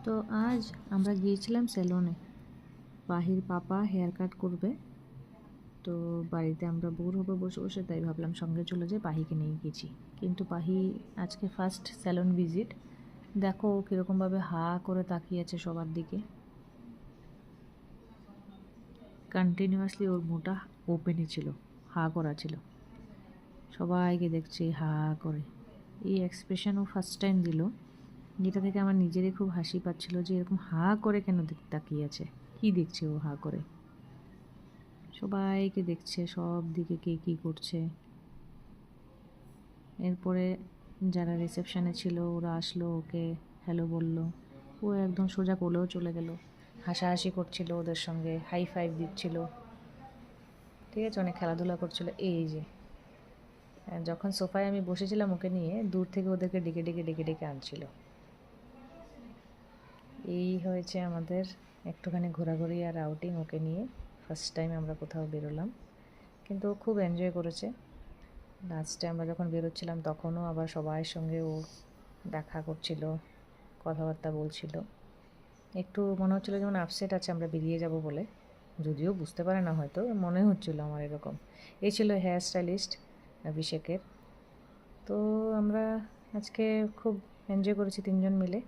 তো আজ আমরা গিয়েছিলাম সেলুনে। পাহির পাপা হেয়ার কাট করবে, তো বাড়িতে আমরা বোর হবে বসে বসে, তাই ভাবলাম সঙ্গে চলে যাই, পাহিকে নিয়ে গেছি। কিন্তু পাহি আজকে ফার্স্ট স্যালন ভিজিট। দেখো ও কীরকমভাবে হা করে তাকিয়ে আছে সবার দিকে। কন্টিনিউয়াসলি ওর মুখটা ওপেনই ছিল, হা করা ছিল, সবাইকে দেখছে হা করে। এই এক্সপ্রেশন ও ফার্স্ট টাইম দিল, যেটা থেকে আমার নিজেরই খুব হাসি পাচ্ছিল যে এরকম হা করে কেন তাকিয়ে আছে, কী দেখছে ও হা করে। সবাইকে দেখছে, সব দিকে কে কী করছে। এরপরে যারা রিসেপশানে ছিল ওরা আসলো, ওকে হ্যালো বলল। ও একদম সোজা কোলেও চলে গেল, হাসাহাসি করছিল ওদের সঙ্গে, হাই ফাইভ দিচ্ছিল, ঠিক আছে, অনেক খেলাধুলা করছিল। এই যে যখন সোফায় আমি বসেছিলাম ওকে নিয়ে, দূর থেকে ওদেরকে ডেকে ডেকে ডেকে ডেকে আনছিল। এই হয়েছে আমাদের একটুখানি ঘোরাঘুরি আর আউটিং ওকে নিয়ে। ফার্স্ট টাইম আমরা কোথাও বেরোলাম, কিন্তু ও খুব এনজয় করেছে। লাস্টে আমরা যখন বেরোচ্ছিলাম তখনও আবার সবার সঙ্গে ও দেখা করছিল, কথাবার্তা বলছিল। একটু মনে হচ্ছিলো যেমন আপসেট আছে আমরা বেরিয়ে যাব বলে, যদিও বুঝতে পারে না, হয়তো মনে হচ্ছিলো আমার এরকম। এই ছিল হেয়ার স্টাইলিস্ট অভিষেকের। তো আমরা আজকে খুব এনজয় করেছি তিনজন মিলে।